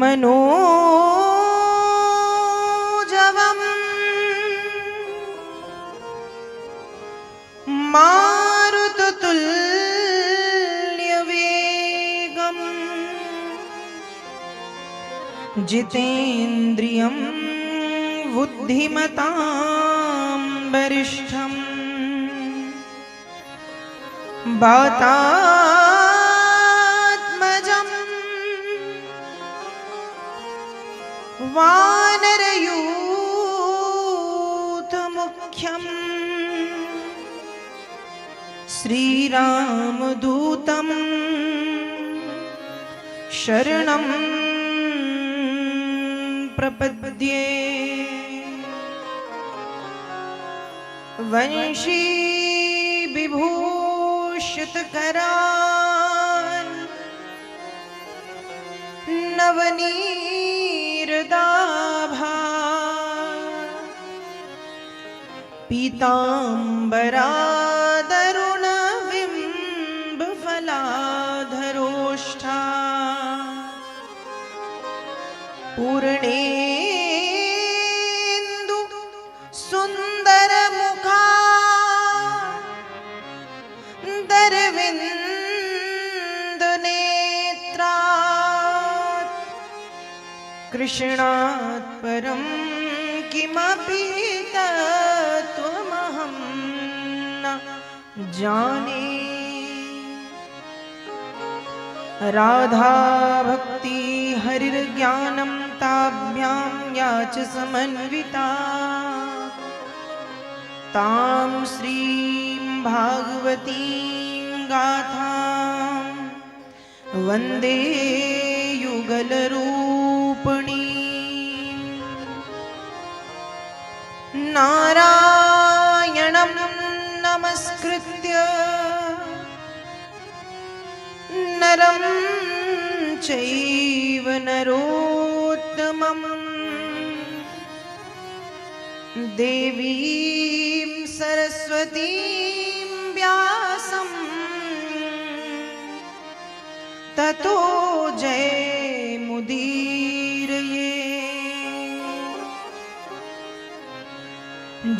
मनोजवम् मारुततुल्यवेगम् जितेन्द्रियं बुद्धिमतां वरिष्ठम् वातात्मजं वानरयूथमुख्यम् श्रीरामदूतं शरणं प्रपद्ये। वंशी विभूषितकरान् नवनीरदाभान् पीताम्बरादरुणबिम्बफलाधरोष्ठा पूर्णेन्दु सुन्दरमुखा दरविन्दनेत्रात् कृष्णात् परं किमपि तत्त्वमहं न जाने। राधा भक्ति हरिर्ज्ञानं ताभ्यां या च समन्विता तां श्रीं भागवतीं गाथां वन्दे युगलरूपिणी। नारायणं नमस्कृत्य नरं चैव नरोत्तमं देवीं सरस्वतीं व्यासं ततो जयमुदीरये।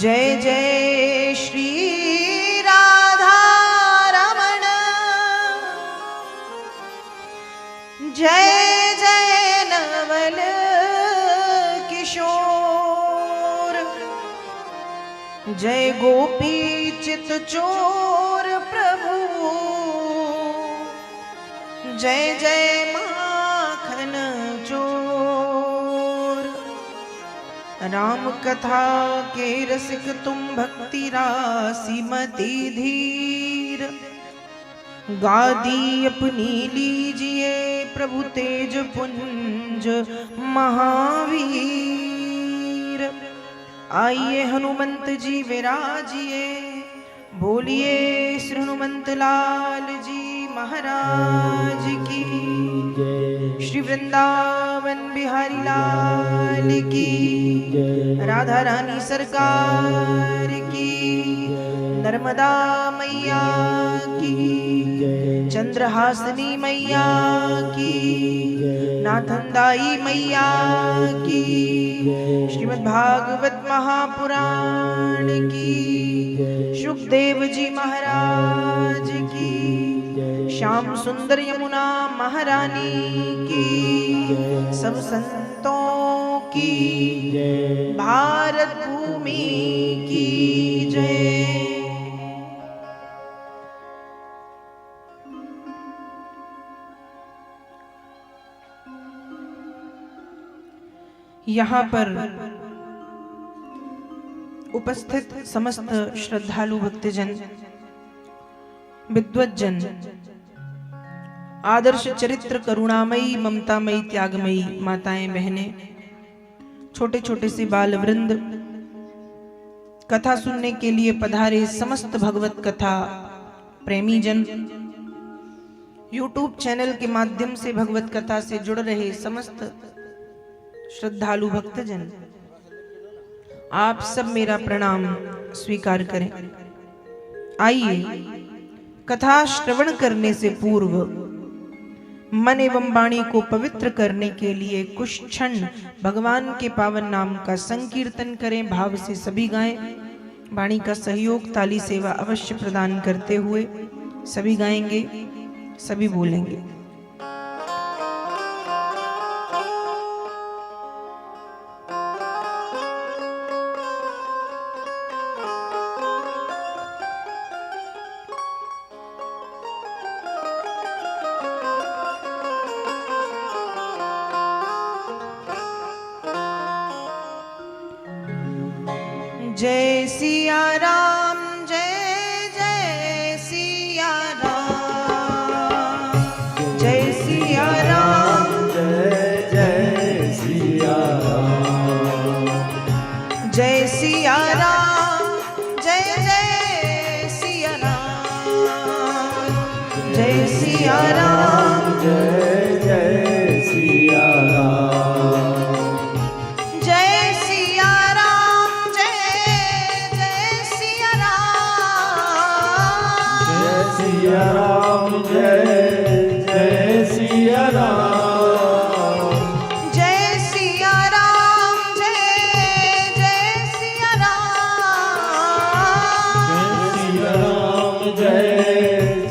जय जय श्री राधा रमण, जय जय नवल किशोर, जय गोपी चित चोर प्रभु, जय जय माखन चोर। राम कथा के रसिक तुम भक्ति राशि मति धीर, गादी अपनी लीजिए प्रभु तेज पुंज महावीर। आइए हनुमंत जी विराजिए, बोलिए श्री हनुमंत लाल जी महाराज की। श्री वृंदावन बिहारी लाल की, राधा रानी सरकार की, नर्मदा मैया की, चंद्रहासनी मैया की, नाथनदाई मैया की, श्रीमद् भागवत महापुराण की, शुकदेव जी महाराज की, श्याम सुंदर यमुना महारानी की, सब संतों की, भारत भूमि की जय। यहाँ पर उपस्थित समस्त श्रद्धालु भक्तजन, विद्वज्जन, आदर्श चरित्र करुणामयी ममतामयी त्यागमयी माताएं बहनें, छोटे छोटे से बाल वृंद, कथा सुनने के लिए पधारे समस्त भगवत कथा प्रेमी जन, यूट्यूब चैनल के माध्यम से भगवत कथा से जुड़ रहे समस्त श्रद्धालु भक्तजन, आप सब मेरा प्रणाम स्वीकार करें। आइए कथा श्रवण करने से पूर्व मन एवं वाणी को पवित्र करने के लिए कुछ क्षण भगवान के पावन नाम का संकीर्तन करें। भाव से सभी गाएं। वाणी का सहयोग ताली सेवा अवश्य प्रदान करते हुए सभी गाएंगे, सभी बोलेंगे। जय सिया राम, जय जय सिया राम, जय सिया राम, जय जय सिया राम, जय सिया राम, जय जय सिया राम, जय सिया राम, जय जय सिया राम, जय सिया राम, जय जय सिया राम, सिया राम, जय जय सिया राम, जय सिया राम, जय जय सिया राम, जय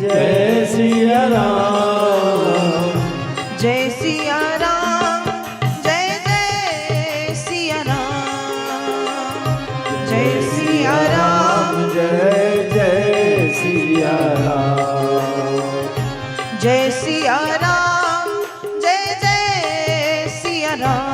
जय सिया राम, जय सिया राम, जय जय सिया राम, जय सिया राम, जय जय सिया राम, जय सिया राम, जय जय सिया राम,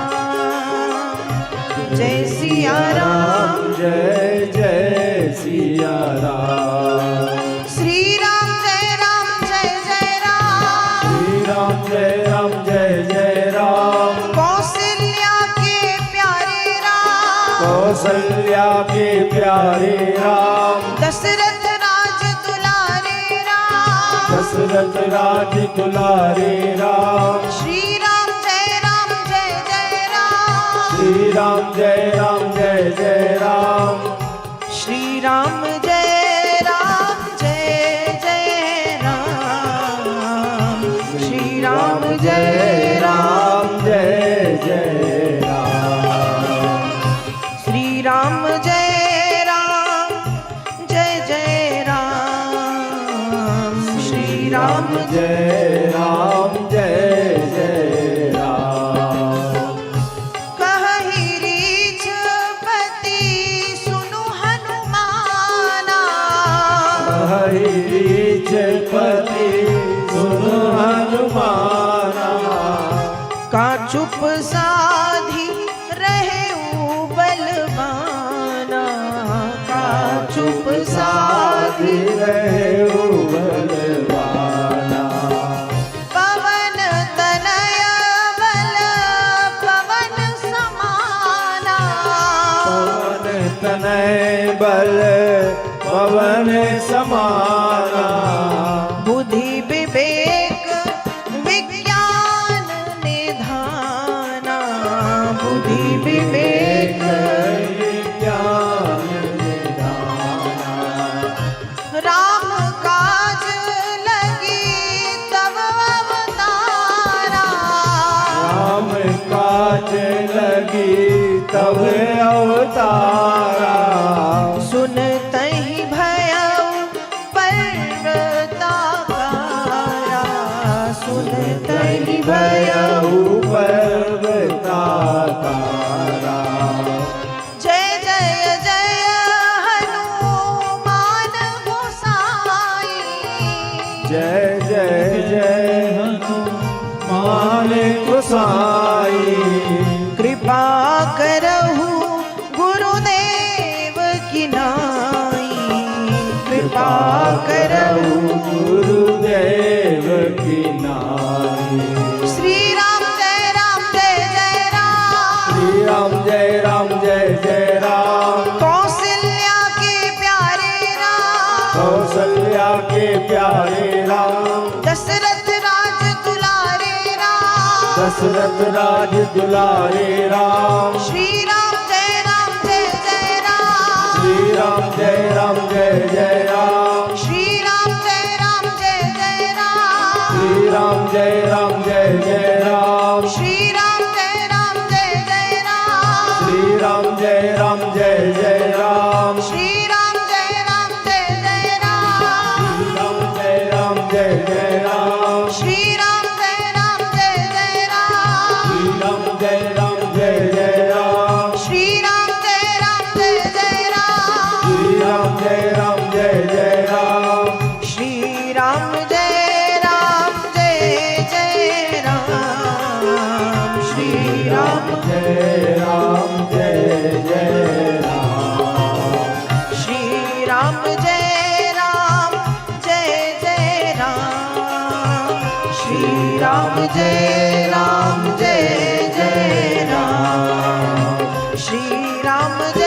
जय सिया राम, जय जय सिया राम, श्री राम जय राम, जय जय राम, श्री राम जय राम, जय जय राम, कौशल्या के प्यारे राम, कौशल्या के प्यारे राम, दशरथ राज दुलारे राम, दशरथ राज दुलारे राम, श्री राम जय राम, जय जय राम, श्री राम जय राम, जय जय राम, श्री राम जय राम, जय जय राम, श्री राम जय राम, जय जय राम, श्री राम जय राम, जय जय राम, श्री राम जय राम, जय जय राम, कहि रीछ पति सुनु हनुमाना, हरि पति सुन हनुमाना, का चुप साधी रहे बलवाना, का चुप साधी रहे बलवाना, पवन तनय बल पवन समाना, पवन तनय बल पवन समाना, बुद्धि विवेक विज्ञान निधाना, बुद्धि विवेक विज्ञान निधाना, राम काज लगी तब अवतारा, राम काज लगी तब अवतारा, सुनतहि भयउ पर्वताकारा, सुनतहि भयउ पर्वताकारा, जय जय जय हनुमान गोसाई, जय जय जय हनुमान गोसाई, कृपा करहु गुरुदेव की नाई, कृपा करहु गुरुदेव की नाई, श्री राम जय राम, जय जय राम, श्री राम जय राम, जय जय राम, कौशल्या के प्यारे राम, कौशल्या के प्यारे राम, दशरथ राज दुलारे राम, दशरथ राज दुलारे राम, श्री राम जय राम, जय जय राम, श्री राम जय राम, जय जय राम, श्री राम जय राम, जय जय राम, श्री राम जय राम, जय जय राम श्री राम जय जय राम जय राम जय जय राम श्री राम जय जय राम जय राम जय जय राम श्री राम जय जय राम श्री राम जय राम जय जय राम श्री राम जय जय राम श्री राम जय जय राम श्री राम जय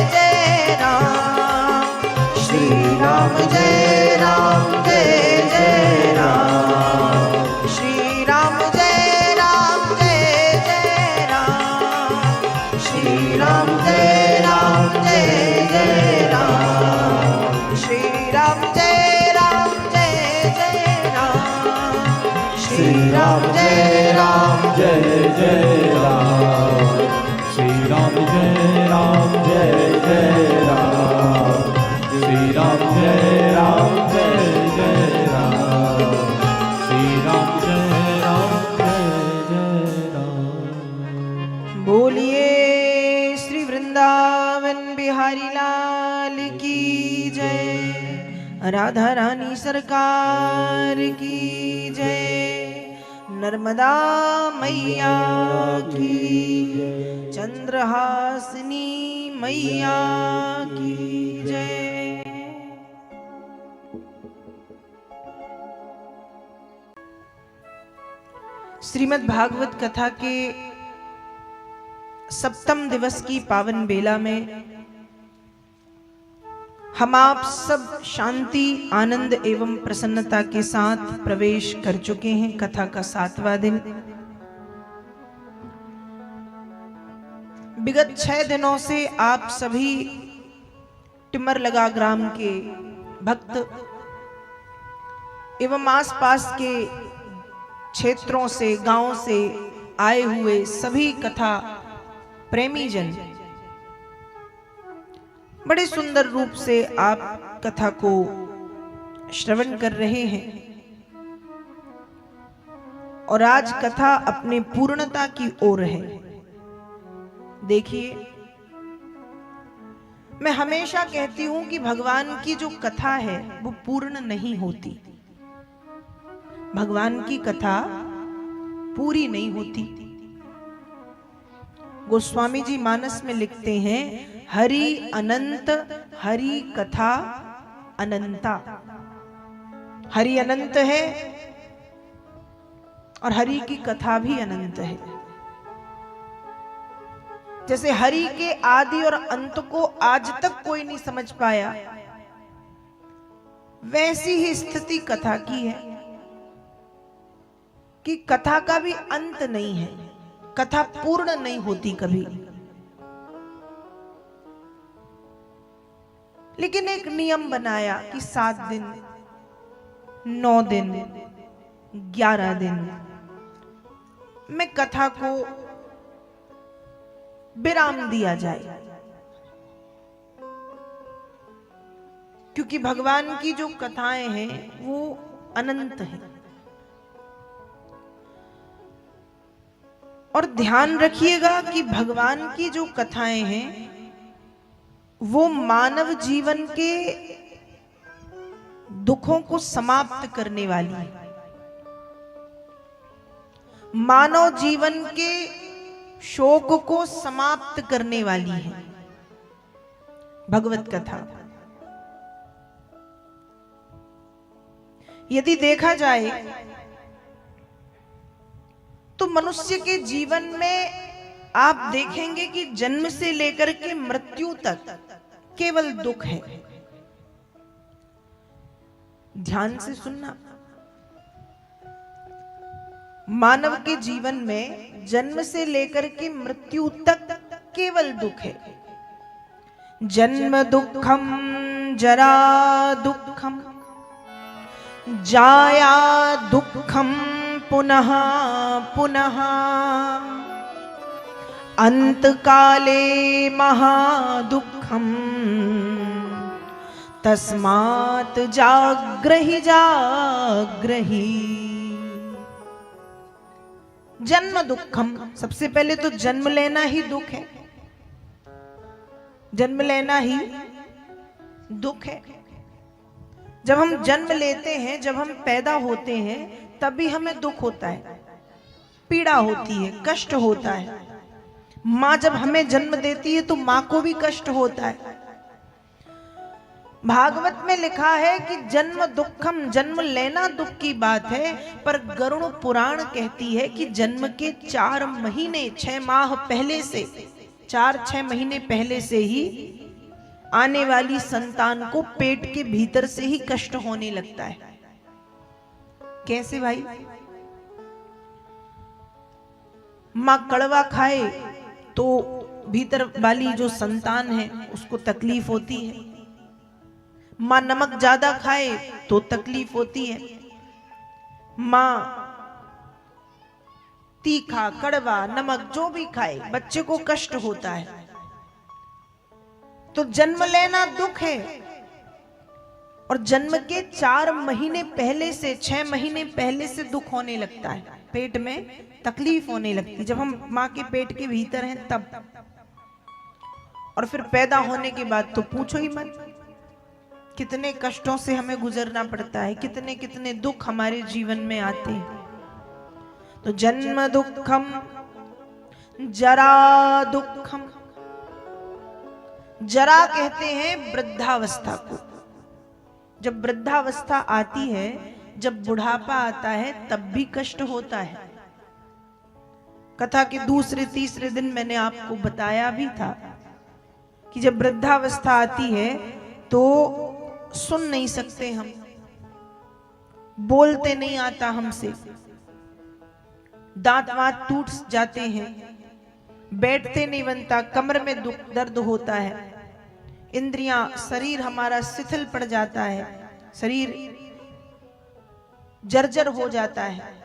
जय राम श्री राम जय जय राम श्री राम जय जय राम श्री राम जय जय राम श्री राम जय जय राम श्री राम जय जय जय राम श्री राम जय जय राम श्री राम जय जय राम श्री राम जय जय राम। बोलिए श्री वृंदावन बिहारी लाल की जय, राधा रानी सरकार की जय, नर्मदा मैया की, चंद्रहासिनी मैया की जय। श्रीमद् भागवत कथा के सप्तम दिवस की पावन बेला में हम आप सब शांति, आनंद एवं प्रसन्नता के साथ प्रवेश कर चुके हैं। कथा का 7वां दिन। विगत 6 दिनों से आप सभी टिमरलगा ग्राम के भक्त एवं आसपास के क्षेत्रों से, गांव से आए हुए सभी कथा प्रेमी जन बड़े सुंदर रूप से आप कथा को श्रवण कर रहे हैं और आज कथा अपने पूर्णता की ओर है। देखिए, मैं हमेशा कहती हूं कि भगवान की जो कथा है वो पूर्ण नहीं होती। भगवान की कथा पूरी नहीं होती। गोस्वामी जी मानस में लिखते हैं, हरि अनंत हरि कथा अनंता। हरि अनंत है और हरि की कथा भी अनंत है। जैसे हरि के आदि और अंत को आज तक कोई नहीं समझ पाया, वैसी ही स्थिति कथा की है कि कथा का भी अंत नहीं है। कथा पूर्ण नहीं होती कभी। लेकिन एक नियम बनाया कि 7 दिन, 9 दिन, 11 दिन में कथा को विराम दिया जाए, क्योंकि भगवान की जो कथाएं हैं वो अनंत हैं। और ध्यान रखिएगा कि भगवान की जो कथाएं हैं वो मानव जीवन के दुखों को समाप्त करने वाली है। मानव जीवन के शोक को समाप्त करने वाली है भगवत कथा। यदि देखा जाए तो मनुष्य के जीवन में आप देखेंगे कि जन्म से लेकर के मृत्यु तक केवल दुख है। ध्यान से सुनना, मानव के जीवन में जन्म से लेकर के मृत्यु तक केवल दुख है। जन्म दुखम, जरा दुखम, जाया दुखम पुनः पुनः, अंत काले महादुखम तस्मात् जाग्रहि जाग्रहि। जन्म दुखम, सबसे पहले तो जन्म लेना ही दुख है, जन्म लेना ही दुख है। जब हम जन्म लेते हैं, जब हम पैदा होते हैं, तभी हमें दुख होता है, पीड़ा होती है, कष्ट होता है। माँ जब हमें जन्म देती है तो माँ को भी कष्ट होता है। भागवत में लिखा है कि जन्म दुखम, जन्म लेना दुख की बात है, पर गरुड़ पुराण कहती है कि जन्म के 4 महीने 6 माह पहले से, 4-6 महीने पहले से ही आने वाली संतान को पेट के भीतर से ही कष्ट होने लगता है। कैसे भाई? माँ कड़वा खाए तो भीतर वाली जो संतान है उसको तकलीफ होती है, माँ नमक ज्यादा खाए तो तकलीफ होती है, माँ तीखा कड़वा नमक जो भी खाए बच्चे को कष्ट होता है। तो जन्म लेना दुख है, और जन्म के 4 महीने पहले से, 6 महीने पहले से दुख होने लगता है, पेट में तकलीफ होने लगती, जब हम माँ के पेट के भीतर हैं तब। और फिर पैदा होने के बाद तो पूछो ही मत, कितने कष्टों से हमें गुजरना पड़ता है, कितने कितने दुख हमारे जीवन में आते हैं। तो जन्म दुखम, जरा दुखम। जरा कहते हैं वृद्धावस्था को। जब वृद्धावस्था आती है, जब बुढ़ापा आता है, तब भी कष्ट होता है। कथा के दूसरे तीसरे दिन मैंने आपको बताया भी था कि जब वृद्धावस्था आती है तो सुन नहीं सकते हम, बोलते नहीं आता हमसे, दांत वांत टूट जाते हैं, बैठते नहीं बनता, कमर में दुख दर्द होता है, इंद्रियां, शरीर हमारा शिथिल पड़ जाता है, शरीर जर्जर हो जाता है।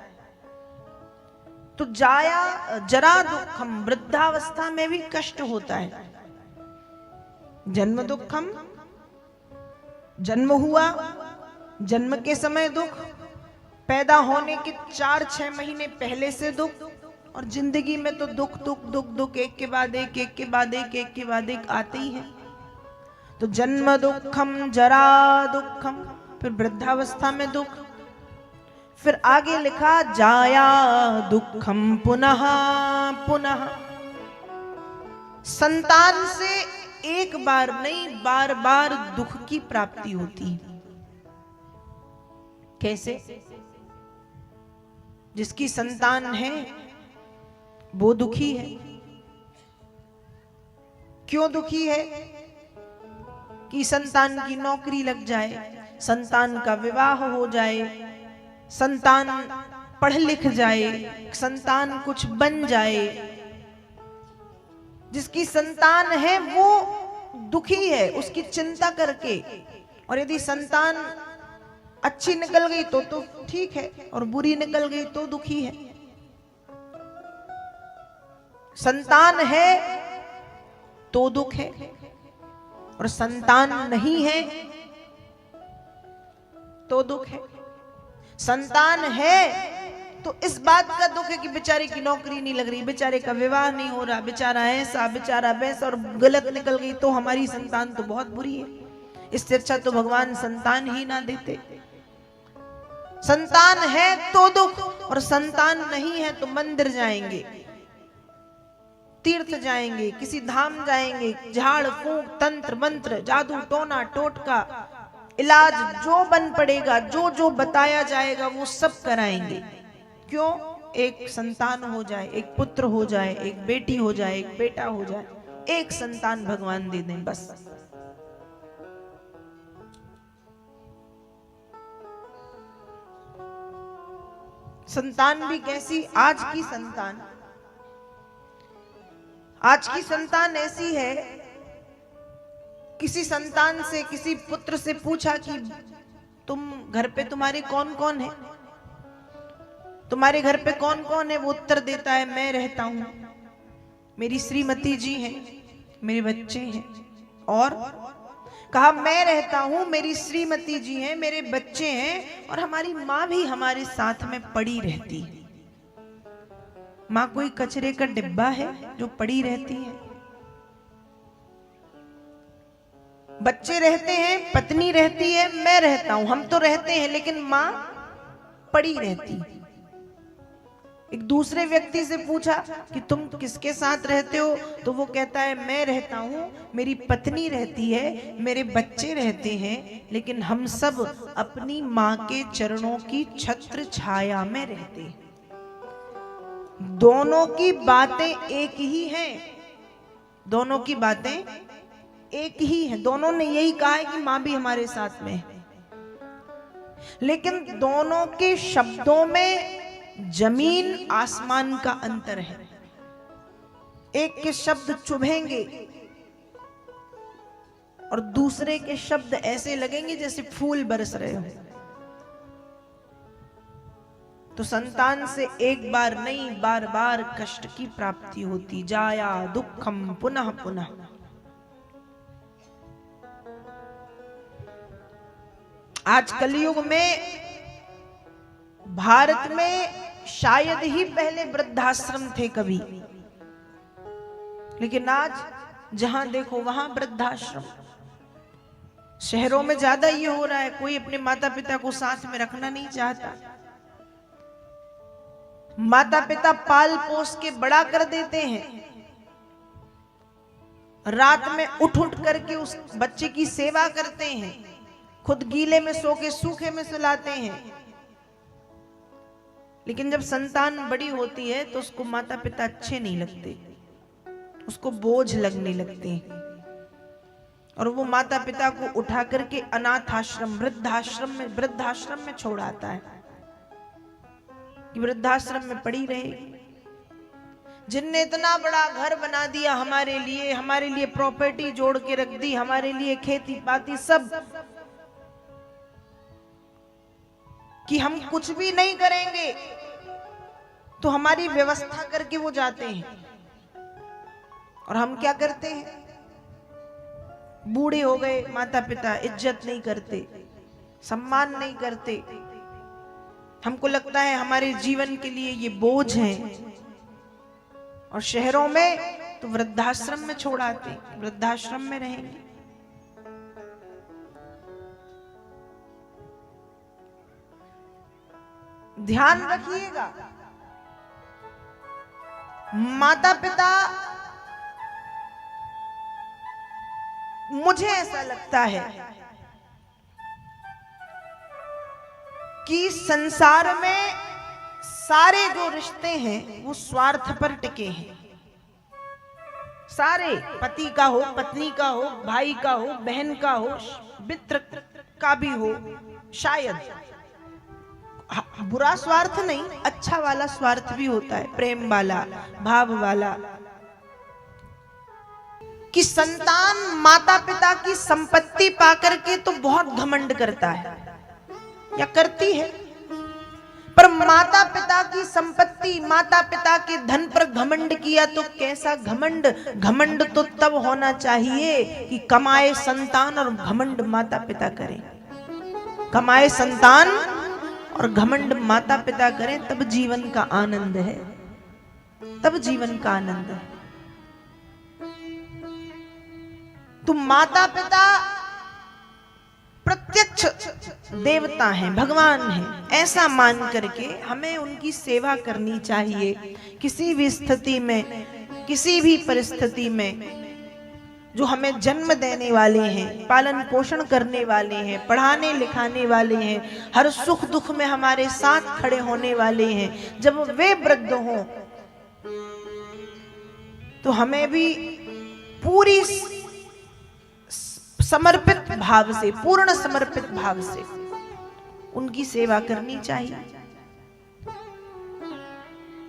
तो जरा दुखम, वृद्धावस्था में भी कष्ट होता है। जन्म दुखम, जन्म हुआ, जन्म के समय दुख, पैदा होने के 4-6 महीने पहले से दुख, और जिंदगी में तो दुख दुख दुख दुख एक के बाद एक, एक के बाद एक, एक के बाद एक आते ही है। तो जन्म दुखम, जरा दुखम, फिर वृद्धावस्था में दुख, फिर आगे लिखा जाया दुखम पुनः पुनः। संतान से एक बार नहीं, बार बार दुख की प्राप्ति होती है। कैसे? जिसकी संतान है वो दुखी है। क्यों दुखी है? कि संतान की नौकरी लग जाए, संतान का विवाह हो जाए, संतान पढ़ लिख जाए, संतान कुछ बन जाए। जिसकी संतान है वो दुखी है उसकी चिंता करके। और यदि संतान अच्छी निकल गई तो ठीक है, और बुरी निकल गई तो दुखी है। संतान है तो दुख है, और संतान नहीं है तो दुख है। संतान है तो इस बात का दुख है कि बेचारे की नौकरी नहीं लग रही, बेचारे का विवाह नहीं हो रहा, बेचारा ऐसा बेचारा वैसा, और गलत निकल गई तो हमारी संतान तो बहुत बुरी है। इससे अच्छा तो भगवान संतान ही ना देते। संतान है तो दुख, और संतान नहीं है तो मंदिर जाएंगे, तीर्थ जाएंगे, किसी धाम जाएंगे, झाड़ फूंक, तंत्र मंत्र, जादू टोना टोटका, इलाज जो बन पड़ेगा, जो जो बताया जाएगा वो सब कराएंगे। क्यों? एक संतान हो जाए, एक पुत्र हो जाए, एक बेटी हो जाए, एक बेटा हो जाए, एक संतान भगवान दे दें बस। संतान भी कैसी? आज की संतान, आज की संतान ऐसी है, किसी संतान से, किसी पुत्र से पूछा कि तुम घर पे तुम्हारे कौन कौन है, तुम्हारे घर पे कौन कौन है? वो उत्तर देता है मैं रहता हूं, मेरी श्रीमती जी हैं, मेरे बच्चे हैं, और कहा मैं रहता हूं, मेरी श्रीमती जी हैं, मेरे बच्चे हैं और हमारी मां भी हमारे साथ में पड़ी रहती है। मां कोई कचरे का डिब्बा है जो पड़ी रहती है? बच्चे रहते हैं, पत्नी रहती है, मैं रहता हूं, हम तो रहते हैं, लेकिन मां पड़ी रहती। एक दूसरे व्यक्ति से पूछा कि तुम किसके साथ रहते हो, तो वो कहता है मैं रहता हूं, मेरी पत्नी रहती है, मेरे बच्चे रहते हैं, लेकिन हम सब अपनी मां के चरणों की छत्र छाया में रहते हैं। दोनों की बातें एक ही हैं, दोनों की बातें एक ही हैं। दोनों ने यही कहा है कि मां भी हमारे साथ में है, लेकिन दोनों के शब्दों में जमीन आसमान का अंतर है। एक के शब्द चुभेंगे और दूसरे के शब्द ऐसे लगेंगे जैसे फूल बरस रहे हो। तो संतान से एक बार नहीं, बार बार कष्ट की प्राप्ति होती। जाया दुखम पुनः पुनः। आज कलयुग में भारत में शायद ही पहले वृद्धाश्रम थे कभी, लेकिन आज जहां देखो वहां वृद्धाश्रम। शहरों में ज्यादा ये हो रहा है, कोई अपने माता पिता को साथ में रखना नहीं चाहता। माता पिता पाल पोस के बड़ा कर देते हैं, रात में उठ उठ करके उस बच्चे की सेवा करते हैं, खुद गीले में सो के सूखे में सुलाते हैं। लेकिन जब संतान बड़ी होती है तो उसको माता पिता अच्छे नहीं लगते, उसको बोझ लगने लगते हैं और वो माता पिता को उठा करके अनाथ आश्रम, वृद्धाश्रम में छोड़ आता है कि वृद्धाश्रम में पड़ी रहेगी। जिनने इतना बड़ा घर बना दिया हमारे लिए प्रॉपर्टी जोड़ के रख दी, हमारे लिए खेती पाती सब, कि हम कुछ भी नहीं करेंगे तो हमारी व्यवस्था करके वो जाते हैं। और हम क्या करते हैं? बूढ़े हो गए माता पिता, इज्जत नहीं करते, सम्मान नहीं करते। हमको लगता है हमारे जीवन के लिए ये बोझ है। और शहरों में तो वृद्धाश्रम में छोड़ आते, वृद्धाश्रम में रहेंगे। ध्यान रखिएगा, माता पिता, मुझे ऐसा लगता है कि संसार में सारे जो रिश्ते हैं वो स्वार्थ पर टिके हैं। सारे, पति का हो, पत्नी का हो, भाई का हो, बहन का हो, मित्र का भी हो, शायद बुरा स्वार्थ नहीं, अच्छा वाला स्वार्थ भी होता है, प्रेम वाला, भाव वाला। कि संतान माता पिता की संपत्ति पाकर के तो बहुत घमंड करता है या करती है, पर माता पिता की संपत्ति, माता पिता के धन पर घमंड किया तो कैसा घमंड? घमंड तो तब होना चाहिए कि कमाए संतान और घमंड माता पिता करें। कमाए संतान और घमंड माता पिता करें, तब जीवन का आनंद है, तब जीवन का आनंद है। तो माता पिता प्रत्यक्ष देवता हैं, भगवान हैं, ऐसा मान करके हमें उनकी सेवा करनी चाहिए। किसी भी स्थिति में, किसी भी परिस्थिति में जो हमें जन्म देने वाले हैं, पालन पोषण करने वाले हैं, पढ़ाने लिखाने वाले हैं, हर सुख दुख में हमारे साथ खड़े होने वाले हैं, जब वे वृद्ध हों तो हमें भी पूरी समर्पित भाव से, पूर्ण समर्पित भाव से उनकी सेवा करनी चाहिए।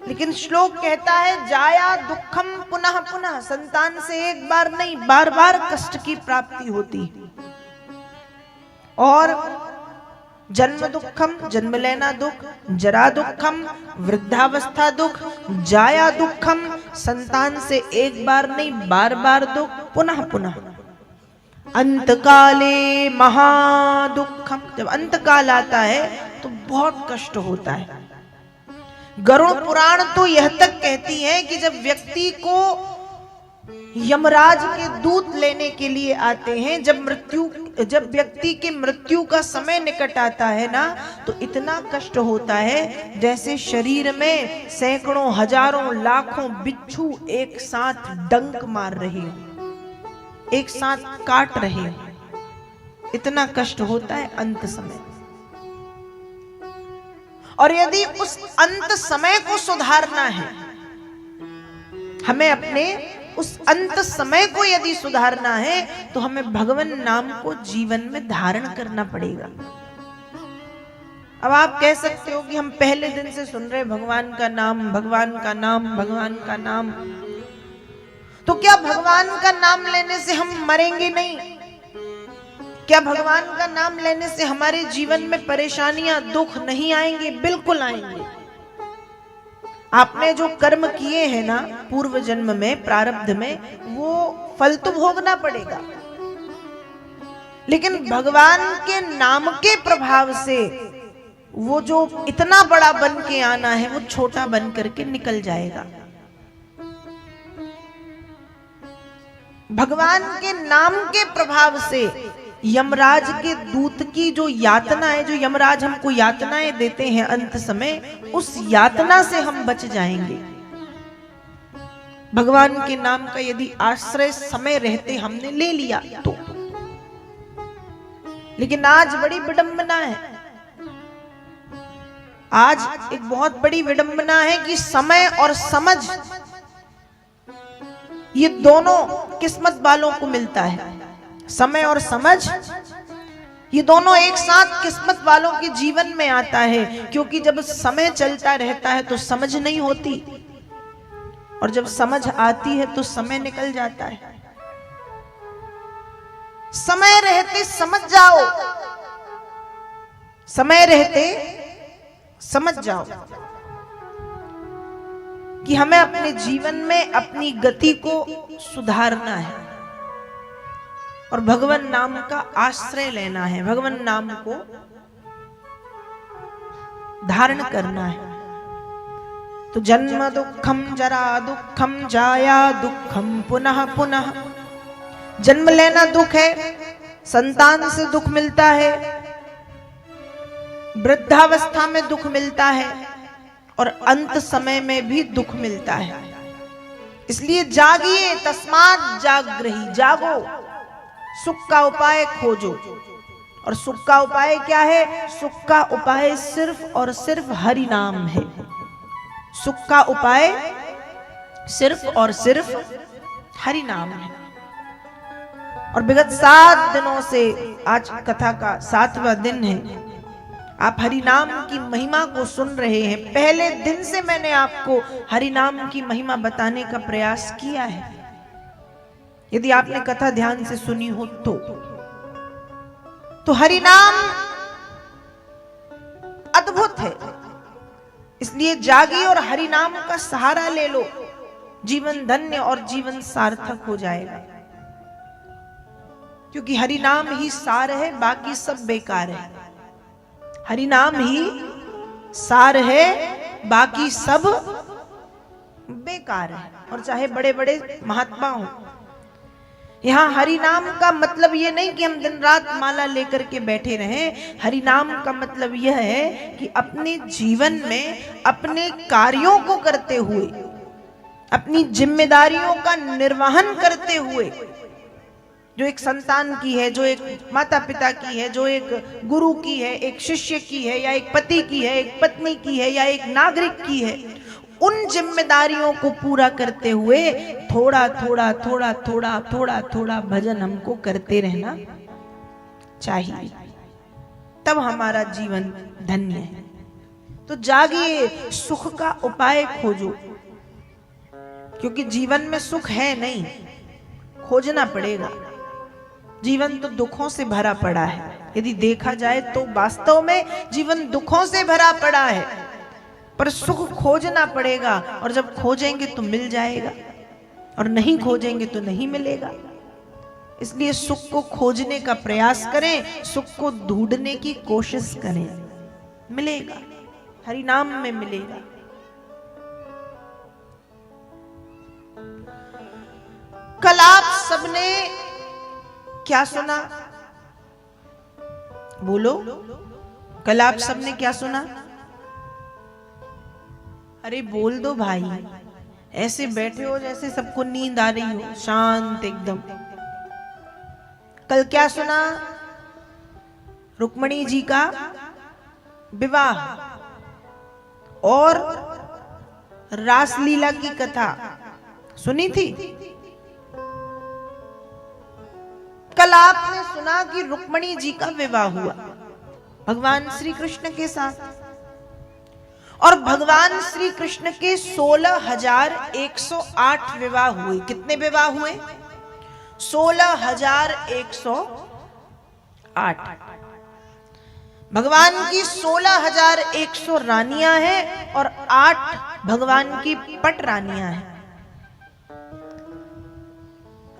लेकिन श्लोक कहता है जाया दुखम पुनः पुनः। संतान से एक बार नहीं, बार बार कष्ट की प्राप्ति होती। और जन्म दुखम, जन्म लेना दुख, जरा दुखम, वृद्धावस्था दुख, जाया दुखम, संतान से एक बार नहीं बार बार दुख, पुनः पुनः। अंत काले महादुखम, जब अंत काल आता है तो बहुत कष्ट होता है। गरुड़ पुराण तो यह तक कहती है कि जब व्यक्ति को यमराज के दूत लेने के लिए आते हैं, जब व्यक्ति के मृत्यु का समय निकट आता है ना, तो इतना कष्ट होता है जैसे शरीर में सैकड़ों हजारों लाखों बिच्छू एक साथ डंक मार रहे हो, एक साथ काट रहे हो। इतना कष्ट होता है अंत समय। और यदि उस अंत समय को सुधारना है, हमें अपने उस अंत समय को यदि सुधारना है, तो हमें भगवान नाम को जीवन में धारण करना पड़ेगा। अब आप कह सकते हो कि हम पहले दिन से सुन रहे भगवान का नाम, भगवान का नाम, भगवान का नाम, तो क्या भगवान का नाम लेने से हम मरेंगे नहीं? क्या भगवान का नाम लेने से हमारे जीवन में परेशानियां, दुख नहीं आएंगे? बिल्कुल आएंगे। आपने जो कर्म किए हैं ना पूर्व जन्म में, प्रारब्ध में, वो फल तो भोगना पड़ेगा, लेकिन भगवान के नाम के प्रभाव से वो जो इतना बड़ा बन के आना है वो छोटा बन करके निकल जाएगा। भगवान के नाम के प्रभाव से यमराज के दूत की जो यातना है, जो यमराज हमको यातनाएं देते हैं अंत समय, उस यातना से हम बच जाएंगे। भगवान के नाम का यदि आश्रय समय रहते हमने ले लिया तो। लेकिन आज बड़ी विडंबना है, आज एक बहुत बड़ी विडंबना है कि समय और समझ, ये दोनों किस्मत वालों को मिलता है। समय और समझ ये दोनों एक साथ किस्मत वालों के जीवन में आता है, क्योंकि जब समय चलता रहता है तो समझ नहीं होती, और जब समझ आती है तो समय निकल जाता है। समय रहते समझ जाओ, समय रहते समझ जाओ कि हमें अपने जीवन में अपनी गति को सुधारना है और भगवान नाम का आश्रय लेना है, भगवान नाम को धारण करना है। तो जन्म दुखम, जरा दुखम, जाया दुखम, पुनः पुनः। जन्म लेना दुख है, संतान से दुख मिलता है, वृद्धावस्था में दुख मिलता है, और अंत समय में भी दुख मिलता है। इसलिए जागिए, तस्मात् जागृहि, जागो, सुख का उपाय खोजो। और सुख का उपाय क्या है? सुख का उपाय सिर्फ और सिर्फ हरि नाम है। सुख का उपाय सिर्फ और सिर्फ हरि नाम है। और विगत 7 दिनों से, आज कथा का 7वां दिन है, आप हरि नाम की महिमा को सुन रहे हैं। पहले दिन से मैंने आपको हरि नाम की महिमा बताने का प्रयास किया है। यदि आपने कथा ध्यान से सुनी हो तो हरि नाम अद्भुत है। इसलिए जागिए और हरि नाम का सहारा ले लो, जीवन धन्य और जीवन सार्थक हो जाएगा। क्योंकि हरि नाम ही सार है, बाकी सब बेकार है। हरि नाम ही सार है, बाकी सब बेकार है। और चाहे बड़े बड़े महात्मा हो, यहाँ हरि नाम का मतलब ये नहीं कि हम दिन रात माला लेकर के बैठे रहें। हरि नाम का मतलब यह है कि अपने जीवन में अपने कार्यों को करते हुए, अपनी जिम्मेदारियों का निर्वहन करते हुए, जो एक संतान की है, जो एक माता पिता की है, जो एक गुरु की है, एक शिष्य की है, या एक पति की है, एक पत्नी की है, या एक नागरिक की है, उन जिम्मेदारियों को पूरा करते हुए थोड़ा थोड़ा थोड़ा थोड़ा थोड़ा थोड़ा भजन हमको करते रहना चाहिए, तब हमारा जीवन धन्य है। तो जागिए, सुख का उपाय खोजो, क्योंकि जीवन में सुख है नहीं, खोजना पड़ेगा। जीवन तो दुखों से भरा पड़ा है। यदि देखा जाए तो वास्तव में जीवन दुखों से भरा पड़ा है, पर सुख खोजना पड़ेगा, और जब खोजेंगे तो मिल जाएगा, और नहीं खोजेंगे तो नहीं मिलेगा। इसलिए सुख को खोजने का प्रयास करें, सुख को ढूंढने की कोशिश करें, मिलेगा, हरि नाम में मिलेगा। कल आप सबने क्या सुना? बोलो, कल आप सबने क्या सुना? अरे बोल दो भाई, ऐसे बैठे हो जैसे सबको नींद आ रही हो, शांत एकदम। कल क्या सुना? रुक्मणी जी का विवाह और रासलीला की कथा सुनी थी। कल आपने सुना कि रुक्मणी जी का विवाह हुआ भगवान श्री कृष्ण के साथ, और भगवान श्री कृष्ण के 16,108 विवाह हुए। कितने विवाह हुए? 16,108। भगवान की 16,100 रानियां हैं और 8 भगवान की पट रानियां हैं।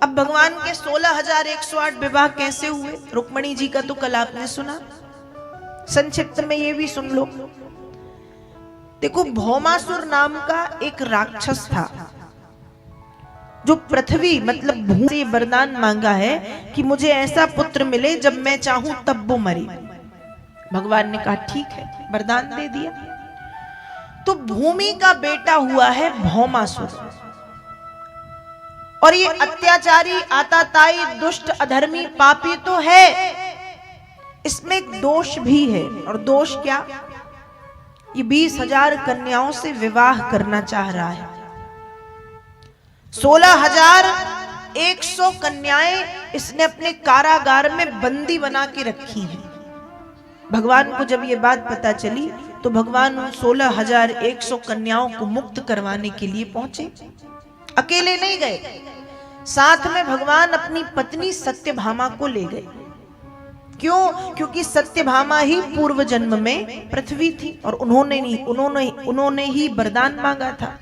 अब भगवान के 16,108 विवाह कैसे हुए? रुक्मणी जी का तो कल आपने सुना, संक्षिप्त में ये भी सुन लो। देखो, भौमासुर नाम का एक राक्षस था जो पृथ्वी मतलब भूमि से वरदान मांगा है कि मुझे ऐसा पुत्र मिले जब मैं चाहूं तब वो मरे। भगवान ने कहा ठीक है, वरदान दे दिया। तो भूमि का बेटा हुआ है भौमासुर, और ये अत्याचारी, आताताई, दुष्ट, अधर्मी, पापी तो है, इसमें एक दोष भी है। और दोष क्या? ये 20,000 कन्याओं से विवाह करना चाह रहा है। 16,100 कन्याएं इसने अपने कारागार में बंदी बना के रखी हैं। भगवान को जब ये बात पता चली तो भगवान उन 16,100 कन्याओं को मुक्त करवाने के लिए पहुंचे। अकेले नहीं गए, साथ में भगवान अपनी पत्नी सत्यभामा को ले गए। क्यों? क्योंकि सत्यभामा ही पूर्व जन्म में पृथ्वी थी और उन्होंने ही वरदान मांगा था।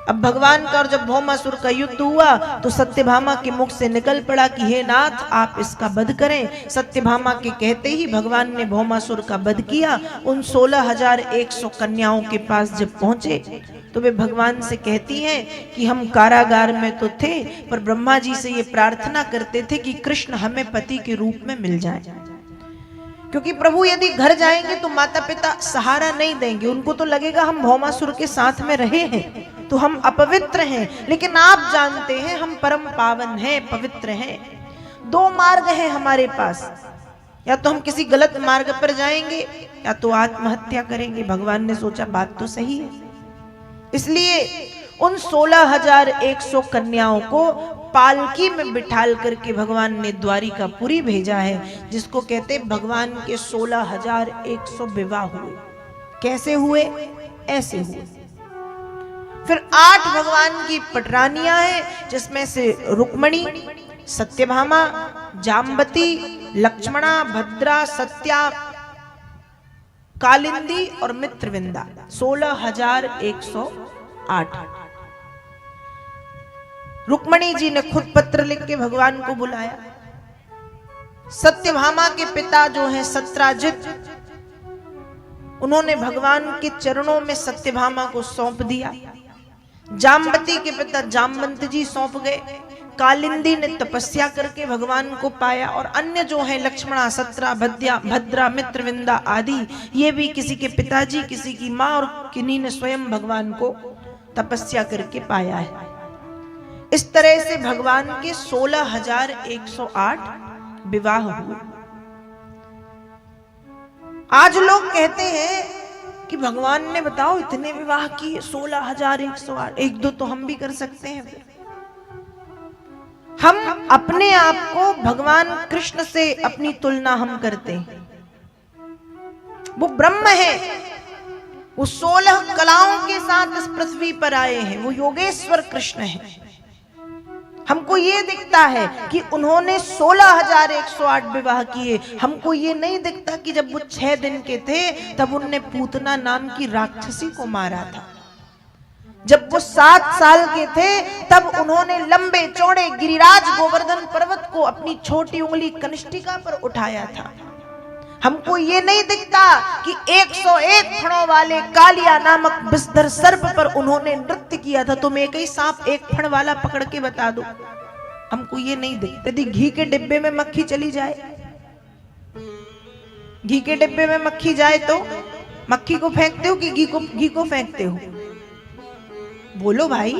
अब भगवान का और जब भौमासुर का युद्ध हुआ तो सत्यभामा के मुख से निकल पड़ा कि हे नाथ, आप इसका वध करें। सत्यभामा के कहते ही भगवान ने भौमासुर का वध किया। उन 16,100 कन्याओं के पास जब पहुंचे तो वे भगवान से कहती हैं कि हम कारागार में तो थे, पर ब्रह्मा जी से ये प्रार्थना करते थे कि कृष्ण हमें पति के रूप में मिल जाए, क्योंकि प्रभु यदि घर जाएंगे तो माता पिता सहारा नहीं देंगे। उनको तो लगेगा हम भौमासुर के साथ में रहे हैं तो हम अपवित्र हैं, लेकिन आप जानते हैं हम परम पावन हैं, पवित्र हैं। 2 मार्ग हैं हमारे पास, या तो हम किसी गलत मार्ग पर जाएंगे या तो आत्महत्या करेंगे। भगवान ने सोचा बात तो सही है, इसलिए उन 16,100 कन्याओं को पालकी में बिठाल करके भगवान ने द्वारिकापुरी भेजा है, जिसको कहते भगवान के 16,100 विवाह हुए। कैसे हुए? ऐसे हुए। फिर 8 भगवान की पटरानियां हैं, जिसमें से रुक्मणी, सत्यभामा, जाम्बती, लक्ष्मणा, भद्रा, सत्या, कालिंदी और मित्रविंदा। 16,108। रुक्मणी जी ने खुद पत्र लिख के भगवान को बुलाया। सत्यभामा के पिता जो हैं सत्राजित, उन्होंने भगवान के चरणों में सत्यभामा को सौंप दिया। जाम्बती के पिता जामवंत जी सौंप गए। कालिंदी ने तपस्या करके भगवान को पाया, और अन्य जो हैं लक्ष्मणा, सत्रा, भद्रा, मित्रविंदा आदि, ये भी किसी के पिताजी, किसी की माँ, और किन्हीं ने स्वयं भगवान को तपस्या करके पाया है। इस तरह से भगवान के 16,108 विवाह हुए। आज लोग कहते हैं कि भगवान ने बताओ इतने विवाह किए, 16,108, 1-2 तो हम भी कर सकते हैं। फिर हम अपने आप को भगवान कृष्ण से अपनी तुलना हम करते हैं। वो ब्रह्म है, वो 16 कलाओं के साथ इस पृथ्वी पर आए हैं, वो योगेश्वर कृष्ण है। हमको ये दिखता है कि उन्होंने 16,108 विवाह किए। हमको ये नहीं दिखता कि जब वो 6 दिन के थे तब उनने पूतना नाम की राक्षसी को मारा था। जब वो 7 साल के थे तब उन्होंने लंबे चौड़े गिरिराज गोवर्धन पर्वत को अपनी छोटी उंगली कनिष्ठिका पर उठाया था। हमको ये नहीं दिखता कि 101 फणों वाले कालिया नामक विषधर सर्प पर उन्होंने नृत्य किया था। तुम एक ही सांप एक फण वाला पकड़ के बता दो, हमको ये नहीं दिखता। यदि घी के डिब्बे में मक्खी चली जाए, घी के डिब्बे में मक्खी जाए तो मक्खी को फेंकते हो कि घी को फेंकते हो? बोलो भाई,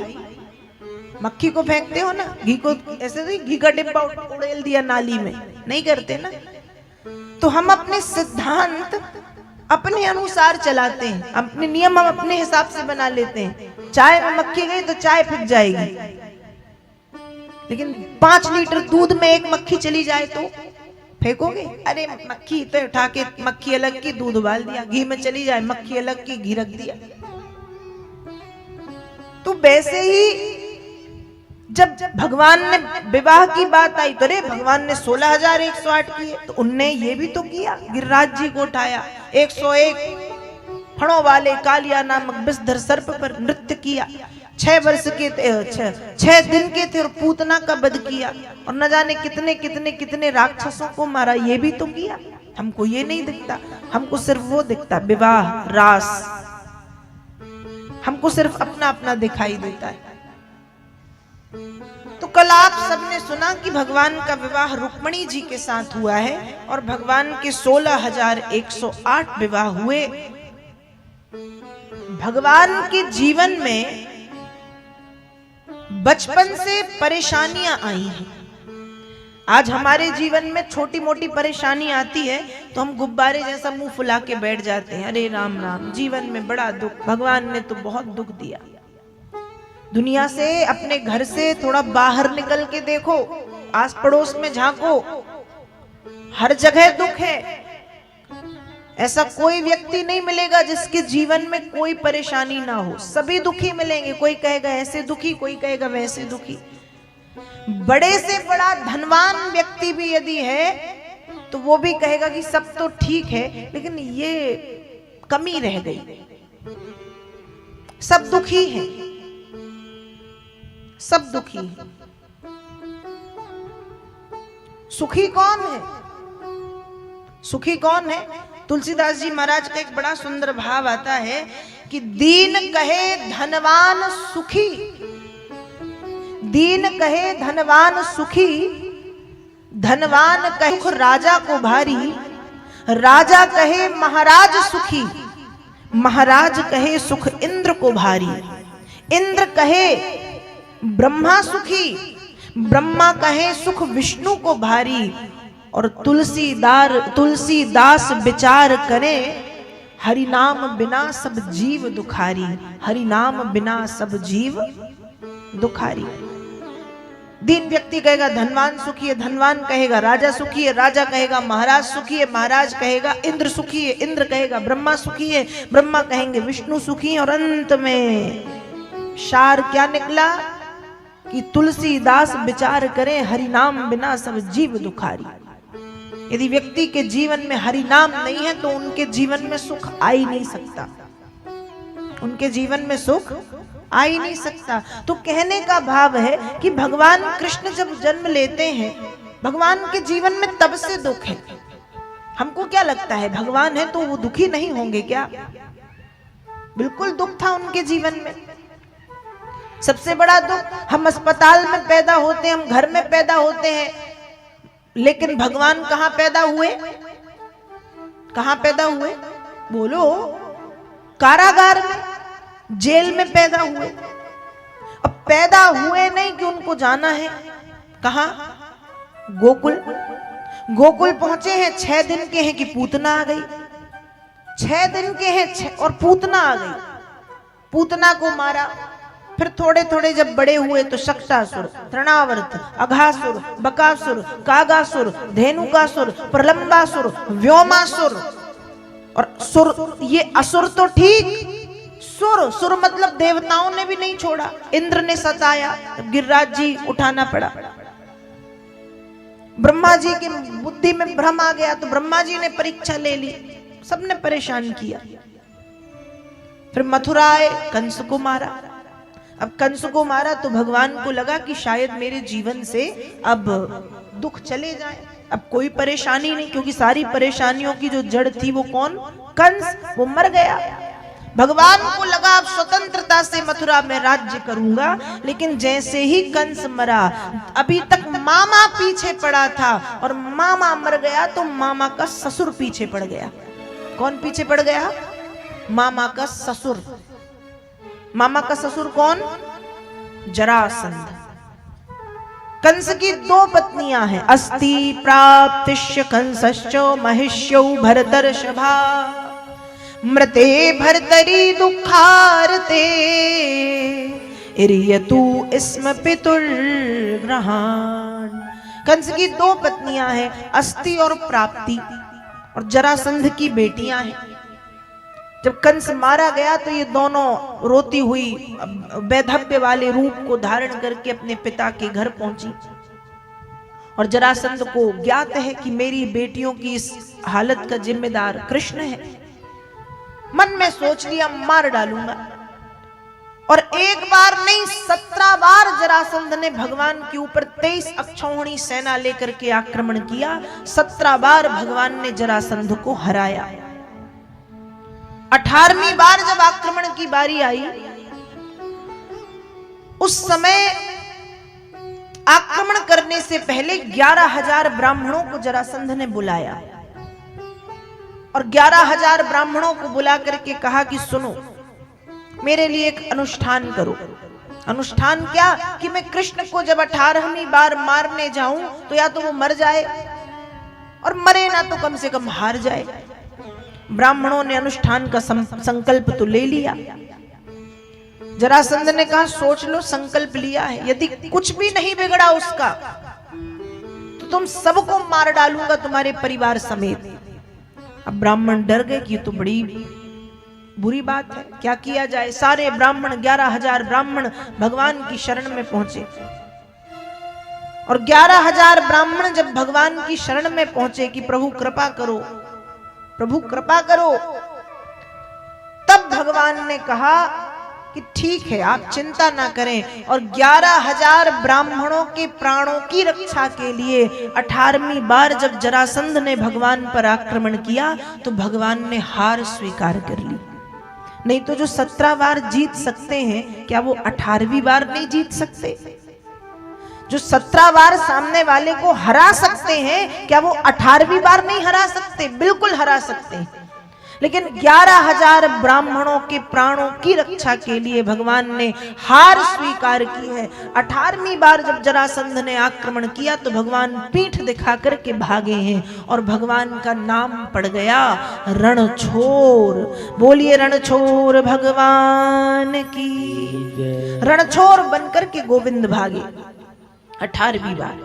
मक्खी को फेंकते हो ना, घी को ऐसे नहीं, घी का डिब्बा उड़ेल दिया नाली में, नहीं करते ना। तो हम अपने सिद्धांत अपने अनुसार चलाते हैं, अपने नियम हम अपने हिसाब से बना लेते हैं। चाय में मक्खी गई तो चाय फिक जाएगी, लेकिन 5 लीटर दूध में एक मक्खी चली जाए तो फेंकोगे? अरे मक्खी तो उठा के, मक्खी अलग की दूध उबाल दिया, घी में चली जाए मक्खी अलग की घी रख दिया। तो वैसे ही जब भगवान ने विवाह की बात आई तो रे भगवान ने 16,108 किए, तो उनने ये भी तो किया, गिरिराज जी को उठाया, 101 फणों वाले कालिया नामक विषधर सर्प पर नृत्य किया। 6 वर्ष के थे, 6 दिन के थे और पूतना का वध किया, और न जाने कितने कितने कितने राक्षसों को मारा, ये भी तो किया। हमको ये नहीं दिखता, हमको सिर्फ वो दिखता, विवाह रास, हमको सिर्फ अपना अपना दिखाई देता है। तो कल आप सबने सुना कि भगवान का विवाह रुक्मिणी जी के साथ हुआ है, और भगवान के 16,108 विवाह हुए। भगवान के जीवन में बचपन से परेशानियां आई हैं। आज हमारे जीवन में छोटी मोटी परेशानी आती है तो हम गुब्बारे जैसा मुंह फुला के बैठ जाते हैं, अरे राम राम, जीवन में बड़ा दुख, भगवान ने तो बहुत दुख दिया। दुनिया से, अपने घर से थोड़ा बाहर निकल के देखो, आस पड़ोस में झांको, हर जगह दुख है। ऐसा कोई व्यक्ति नहीं मिलेगा जिसके जीवन में कोई परेशानी ना हो, सभी दुखी मिलेंगे। कोई कहेगा ऐसे दुखी, कोई कहेगा वैसे दुखी। बड़े से बड़ा धनवान व्यक्ति भी यदि है तो वो भी कहेगा कि सब तो ठीक है, लेकिन ये कमी रह गई। सब दुखी हैं, सब दुखी हैं। सुखी कौन है? सुखी कौन है? तुलसीदास जी महाराज का एक बड़ा सुंदर भाव आता है कि दीन कहे धनवान सुखी, दीन कहे धनवान सुखी, धनवान कहे सुख राजा को भारी, राजा कहे महाराज सुखी, महाराज कहे सुख इंद्र को भारी, इंद्र कहे ब्रह्मा सुखी, ब्रह्मा कहे सुख विष्णु को भारी, और तुलसीदास विचार करे, हरि नाम बिना सब जीव दुखारी, हरि नाम बिना सब जीव दुखारी। दीन व्यक्ति कहेगा धनवान सुखी है, धनवान कहेगा राजा सुखी है, राजा कहेगा महाराज सुखी है, महाराज कहेगा इंद्र सुखी है, इंद्र कहेगा ब्रह्मा सुखी है, ब्रह्मा कहेंगे विष्णु सुखी है, और अंत में सार क्या निकला कि तुलसीदास विचार करें, हरि नाम बिना सब जीव दुखारी। यदि व्यक्ति के जीवन में हरि नाम नहीं है तो उनके जीवन में सुख आ ही नहीं सकता, उनके जीवन में सुख आ ही नहीं सकता। तो कहने का भाव है कि भगवान कृष्ण जब जन्म लेते हैं, भगवान के जीवन में तब से दुख है। हमको क्या लगता है भगवान है तो वो दुखी नहीं होंगे क्या? बिल्कुल दुख था उनके जीवन में। सबसे बड़ा दुख, हम अस्पताल में पैदा होते हैं, हम घर में पैदा होते हैं, लेकिन भगवान कहां पैदा हुए? कहां पैदा हुए? बोलो, कारागार में, जेल में पैदा हुए। अब पैदा हुए नहीं कि उनको जाना है कहां? गोकुल। गोकुल पहुंचे हैं, 6 दिन के हैं कि पूतना आ गई। 6 दिन के हैं और पूतना आ गई। पूतना को मारा। फिर थोड़े थोड़े जब बड़े हुए तो शक्टासुर, तृणावर्त, अघासुर, बकासुर, कागासुर, धेनुकासुर, प्रलंबासुर, व्योमासुर। और सुर, ये असुर तो ठीक, सुर, सुर मतलब देवताओं ने भी नहीं छोड़ा। इंद्र ने सताया, गिरिराज जी उठाना पड़ा। ब्रह्मा जी की बुद्धि में भ्रम आ गया तो ब्रह्मा जी ने परीक्षा ले ली, सबने परेशान किया। फिर मथुरा आए, कंस को मारा। अब कंस को मारा तो भगवान को लगा कि शायद मेरे जीवन से अब दुख चले जाए, अब कोई परेशानी नहीं, क्योंकि सारी परेशानियों की जो जड़ थी वो कौन? कंस। वो मर गया। भगवान को लगा अब स्वतंत्रता से मथुरा में राज्य करूंगा, लेकिन जैसे ही कंस मरा, अभी तक मामा पीछे पड़ा था और मामा मर गया तो मामा का ससुर पीछे पड़ गया। कौन पीछे पड़ गया? मामा का ससुर। मामा का ससुर कौन? जरासंध। कंस की 2 पत्नियां हैं, अस्ति प्राप्तिश्च कंसश्च महिष्यौ भरतर्षभा मृते भर्तरि दुःखार्ते इर्यतु स्म पितुर्ग्रहाण। कंस की 2 पत्नियां हैं, अस्ति और प्राप्ति, और जरासंध की बेटियां हैं। जब कंस मारा गया तो ये दोनों रोती हुई वैधव्य वाले रूप को धारण करके अपने पिता के घर पहुंची, और जरासंध को ज्ञात है कि मेरी बेटियों की इस हालत का जिम्मेदार कृष्ण है। मन में सोच लिया मार डालूंगा, और एक बार नहीं 17 बार जरासंध ने भगवान के ऊपर 23 अक्षौहिणी सेना लेकर के आक्रमण किया। 17 बार भगवान ने जरासंध को हराया। 18वीं बार जब आक्रमण की बारी आई, उस समय आक्रमण करने से पहले 11,000 ब्राह्मणों को जरासंध ने बुलाया, और 11,000 ब्राह्मणों को बुला करके कहा कि सुनो, मेरे लिए एक अनुष्ठान करो। अनुष्ठान क्या? कि मैं कृष्ण को जब 18वीं बार मारने जाऊं तो या तो वो मर जाए, और मरे ना तो कम से कम हार जाए। ब्राह्मणों ने अनुष्ठान का संकल्प तो ले लिया। जरासंध ने कहा सोच लो, संकल्प लिया है, यदि कुछ भी नहीं बिगड़ा उसका तो तुम सबको मार डालूंगा, तुम्हारे परिवार समेत। अब ब्राह्मण डर गए कि ये तो बड़ी बुरी बात है, क्या किया जाए। सारे ब्राह्मण 11,000 ब्राह्मण भगवान की शरण में पहुंचे, और 11,000 ब्राह्मण जब भगवान की शरण में पहुंचे कि प्रभु कृपा करो, प्रभु कृपा करो, तब भगवान ने कहा कि ठीक है, आप चिंता ना करें। और 11,000 ब्राह्मणों के प्राणों की रक्षा के लिए 18वीं बार जब जरासंध ने भगवान पर आक्रमण किया तो भगवान ने हार स्वीकार कर ली। नहीं तो जो 17 बार जीत सकते हैं, क्या वो 18वीं बार नहीं जीत सकते? जो 17 बार सामने वाले को हरा सकते हैं, क्या वो 18वीं बार नहीं हरा सकते? बिल्कुल हरा सकते हैं। लेकिन 11,000 ब्राह्मणों के प्राणों की रक्षा के लिए भगवान ने हार स्वीकार की है। 18वीं बार जब जरासंध ने आक्रमण किया तो भगवान पीठ दिखा करके भागे हैं, और भगवान का नाम पड़ गया रणछोर। बोलिए रणछोर भगवान की। रणछोर बनकर के गोविंद भागे 18वीं बार।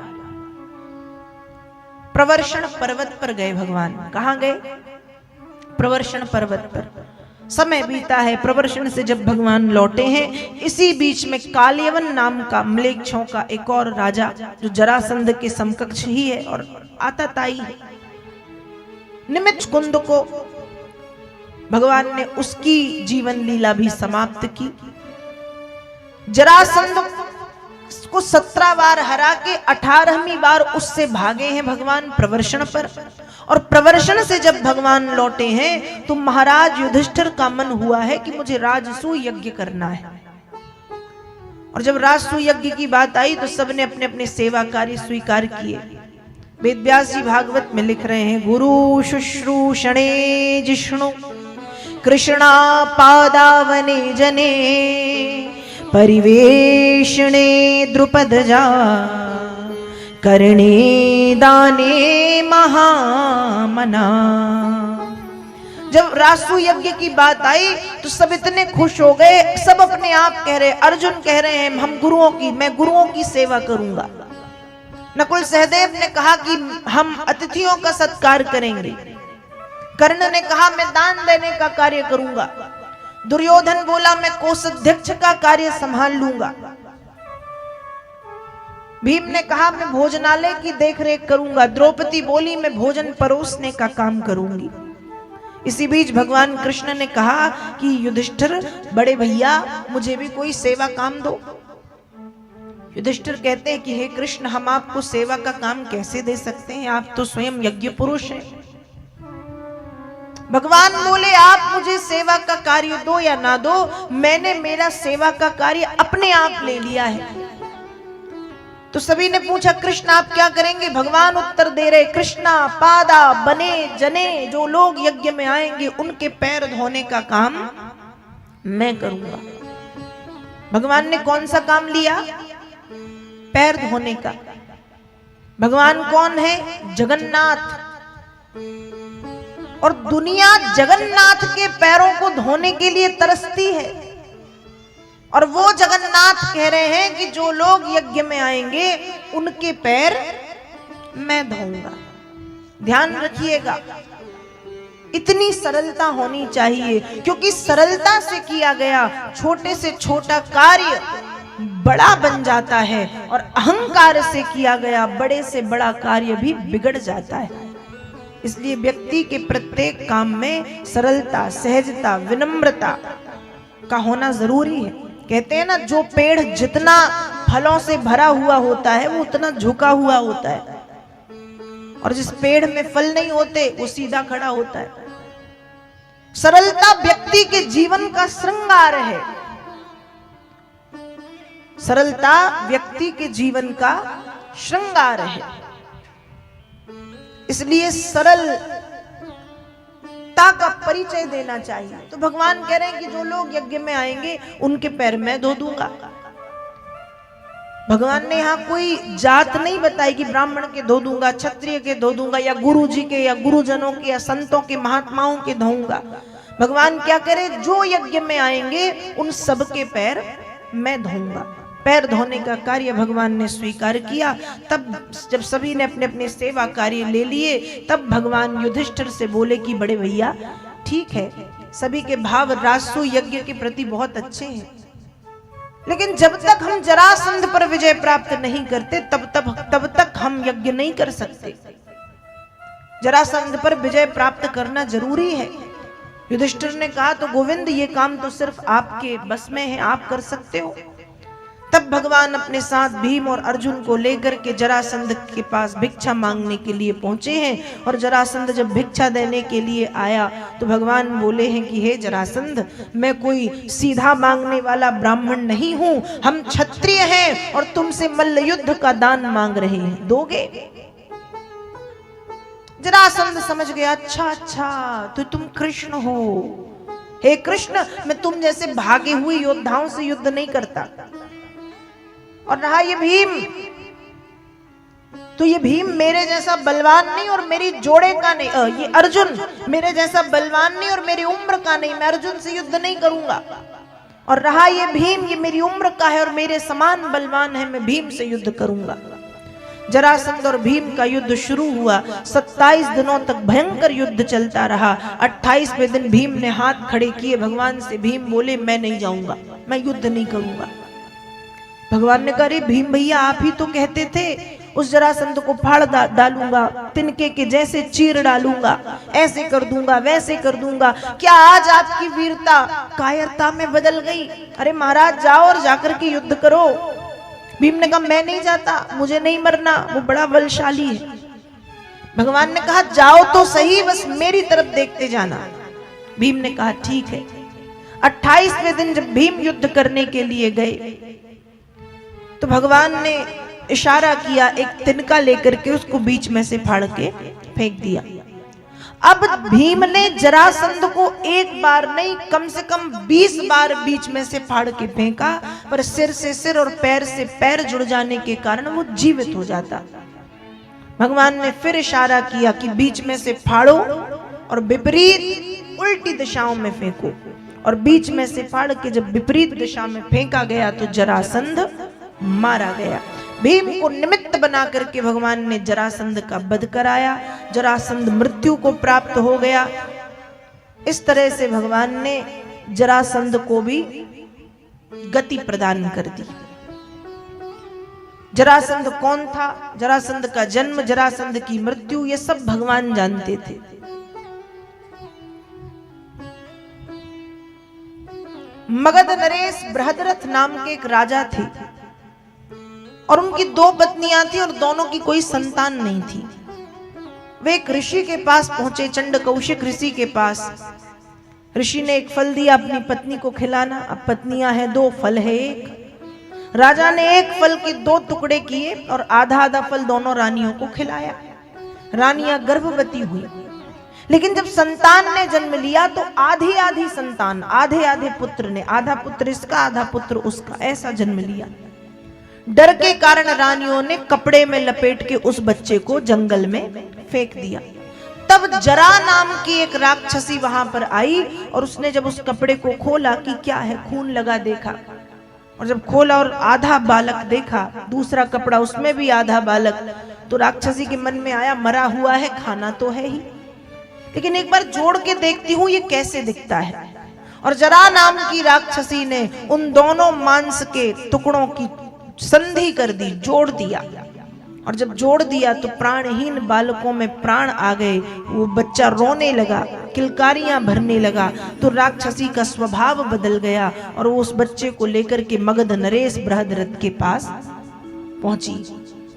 प्रवर्षण पर्वत पर गए भगवान। कहां गए? प्रवर्षण पर्वत पर। समय बीता है, प्रवर्षण से जब भगवान लौटे हैं, इसी बीच में कालयवन नाम का म्लेच्छों का एक और राजा, जो जरासंध के समकक्ष ही है और आताताई है, निमित्त कुंद को भगवान ने उसकी जीवन लीला भी समाप्त की। जरासंध को 17 बार हरा के 18वीं बार उससे भागे हैं भगवान प्रवर्षण पर। और प्रवर्षण से जब भगवान लौटे हैं तो महाराज युधिष्ठिर का मन हुआ है कि मुझे राजसूय यज्ञ करना है। और जब राजसूय यज्ञ की बात आई तो सबने अपने अपने सेवा कार्य स्वीकार किए। वेदव्यास जी भागवत में लिख रहे हैं, गुरु शुश्रूषणे जिष्णु कृष्णा पादावने जने परिवेशणे द्रुपदजा करणे दाने महामना। जब राजसूय यज्ञ की बात आई तो सब इतने खुश हो गए, सब अपने आप कह रहे, अर्जुन कह रहे हैं मैं गुरुओं की सेवा करूंगा। नकुल सहदेव ने कहा कि हम अतिथियों का सत्कार करेंगे। कर्ण ने कहा मैं दान देने का कार्य करूंगा। दुर्योधन बोला मैं कोषाध्यक्ष का कार्य संभाल लूंगा। भीम ने कहा मैं भोजनालय की देखरेख करूंगा। द्रौपदी बोली मैं भोजन परोसने का काम करूंगी। इसी बीच भगवान कृष्ण ने कहा कि युधिष्ठिर बड़े भैया मुझे भी कोई सेवा काम दो। युधिष्ठिर कहते हैं कि हे कृष्ण, हम आपको सेवा का काम कैसे दे सकते हैं, आप तो स्वयं यज्ञ पुरुष हैं। भगवान बोले आप मुझे सेवा का कार्य दो या ना दो, मैंने मेरा सेवा का कार्य अपने आप ले लिया है। तो सभी ने पूछा कृष्ण आप क्या करेंगे? भगवान उत्तर दे रहे, कृष्णा पादा बने जने, जो लोग यज्ञ में आएंगे उनके पैर धोने का काम मैं करूंगा। भगवान ने कौन सा काम लिया? पैर धोने का। भगवान कौन है? जगन्नाथ। और दुनिया जगन्नाथ के पैरों को धोने के लिए तरसती है। और वो जगन्नाथ कह रहे हैं कि जो लोग यज्ञ में आएंगे उनके पैर मैं धोऊंगा। ध्यान रखिएगा, इतनी सरलता होनी चाहिए, क्योंकि सरलता से किया गया छोटे से छोटा कार्य बड़ा बन जाता है और अहंकार से किया गया बड़े से बड़ा कार्य भी बिगड़ जाता है। इसलिए व्यक्ति के प्रत्येक काम में सरलता, सहजता, विनम्रता का होना जरूरी है। कहते हैं ना, जो पेड़ जितना फलों से भरा हुआ होता है वो उतना झुका हुआ होता है, और जिस पेड़ में फल नहीं होते वो सीधा खड़ा होता है। सरलता व्यक्ति के जीवन का श्रृंगार है। सरलता व्यक्ति के जीवन का श्रृंगार है। इसलिए सरलता का परिचय देना चाहिए। तो भगवान कह रहे हैं कि जो लोग यज्ञ में आएंगे उनके पैर मैं धो दूंगा। भगवान ने यहां कोई जात नहीं बताई कि ब्राह्मण के धो दूंगा, क्षत्रिय के धो दूंगा, या गुरु जी के, या गुरुजनों के, या संतों के, महात्माओं के धोऊंगा। भगवान क्या करे? जो यज्ञ में आएंगे उन सबके पैर मैं धोऊंगा। पैर धोने का कार्य भगवान ने स्वीकार किया। तब जब सभी ने अपने अपने सेवा कार्य ले लिए, तब भगवान युधिष्ठिर से बोले कि बड़े भैया ठीक है, सभी के भाव राजसू यज्ञ के प्रति बहुत अच्छे हैं, लेकिन जब तक हम जरासंध पर विजय प्राप्त नहीं करते तब तक हम यज्ञ नहीं कर सकते। जरासंध पर विजय प्राप्त करना जरूरी है। युधिष्ठिर ने कहा तो गोविंद ये काम तो सिर्फ आपके बस में है, आप कर सकते हो। तब भगवान अपने साथ भीम और अर्जुन को लेकर के जरासंध के पास भिक्षा मांगने के लिए पहुंचे हैं। और जरासंध जब भिक्षा देने के लिए आया तो भगवान बोले हैं कि हे जरासंध, मैं कोई सीधा मांगने वाला ब्राह्मण नहीं हूं, हम क्षत्रिय हैं और तुमसे मल्ल युद्ध का दान मांग रहे हैं, दोगे? जरासंध समझ गया, अच्छा तो तुम कृष्ण हो। हे कृष्ण, मैं तुम जैसे भागे हुए योद्धाओं से युद्ध नहीं करता। और रहा ये भीम, तो ये भीम मेरे जैसा बलवान नहीं और मेरी जोड़े का नहीं, ये अर्जुन मेरे जैसा बलवान नहीं और मेरी उम्र का नहीं, मैं अर्जुन से युद्ध नहीं करूंगा। और रहा ये भीम, ये मेरी उम्र का है और मेरे समान बलवान है, मैं भीम से युद्ध करूंगा। जरासंध और भीम का युद्ध शुरू हुआ। 27 दिनों तक भयंकर युद्ध चलता रहा। 28वें दिन भीम ने हाथ खड़े किए भगवान से। भीम बोले मैं नहीं जाऊंगा, मैं युद्ध नहीं करूंगा। भगवान ने कहा, भीम भैया आप ही तो कहते थे उस जरासंध को फाड़ डालूंगा, तिनके के जैसे चीर डालूंगा, ऐसे कर दूंगा, वैसे कर दूंगा। क्या आज आपकी वीरता कायरता में बदल गई? अरे महाराज जाओ और जाकर के युद्ध करो। भीम ने कहा मैं नहीं जाता, मुझे नहीं मरना, वो बड़ा बलशाली है। भगवान ने कहा जाओ तो सही, बस मेरी तरफ देखते जाना। भीम ने कहा ठीक है। 28वें दिन जब भीम युद्ध करने के लिए गए तो भगवान ने इशारा किया, एक तिनका लेकर के उसको बीच में से फाड़ के फेंक दिया। अब भीम ने जरासंध को एक बार नहीं कम से कम 20 बार बीच में से फाड़ के फेंका, पर सिर से सिर और पैर से पैर जुड़ जाने के कारण वो जीवित हो जाता। भगवान ने फिर इशारा किया कि बीच में से फाड़ो और विपरीत उल्टी दिशाओं में फेंको। और बीच में से फाड़ के जब विपरीत दिशा में फेंका गया तो जरासंध मारा गया। भीम को निमित्त बना करके भगवान ने जरासंध का वध कराया। जरासंध मृत्यु को प्राप्त हो गया। इस तरह से भगवान ने जरासंध को भी गति प्रदान कर दी। जरासंध कौन था, जरासंध का जन्म, जरासंध की मृत्यु, ये सब भगवान जानते थे। मगध नरेश बृहद्रथ नाम के एक राजा थे और उनकी 2 पत्नियां थी और दोनों की कोई संतान नहीं थी। वे एक ऋषि के पास पहुंचे, चंड कौशिक ऋषि के पास। ऋषि ने एक फल दिया अपनी पत्नी को खिलाना। अब पत्नियां हैं 2, फल है 1। राजा ने एक फल के 2 टुकड़े किए और आधा आधा फल दोनों रानियों को खिलाया। रानियां गर्भवती हुई, लेकिन जब संतान ने जन्म लिया तो आधी आधी संतान, आधे आधे पुत्र ने, आधा पुत्र इसका आधा पुत्र उसका, ऐसा जन्म लिया। डर के कारण रानियों ने कपड़े में लपेट के उस बच्चे को जंगल में फेंक दिया। तब जरा नाम की एक राक्षसी वहां पर आई और उसने जब उस कपड़े को खोला कि क्या है, खून लगा देखा, और जब खोला और आधा बालक देखा, दूसरा कपड़ा उसमें भी आधा बालक, तो राक्षसी के मन में आया मरा हुआ है, खाना तो है ही, लेकिन एक बार जोड़ के देखती हूं ये कैसे दिखता है। और जरा नाम की राक्षसी ने उन दोनों मांस के टुकड़ों की संधि कर दी, जोड़ दिया। और जब जोड़ दिया तो प्राणहीन बालकों में प्राण आ गए। वो बच्चा रोने लगा, किलकारियां भरने लगा, तो राक्षसी का स्वभाव बदल गया और वो उस बच्चे को लेकर के मगध नरेश बृहद्रथ के पास पहुंची।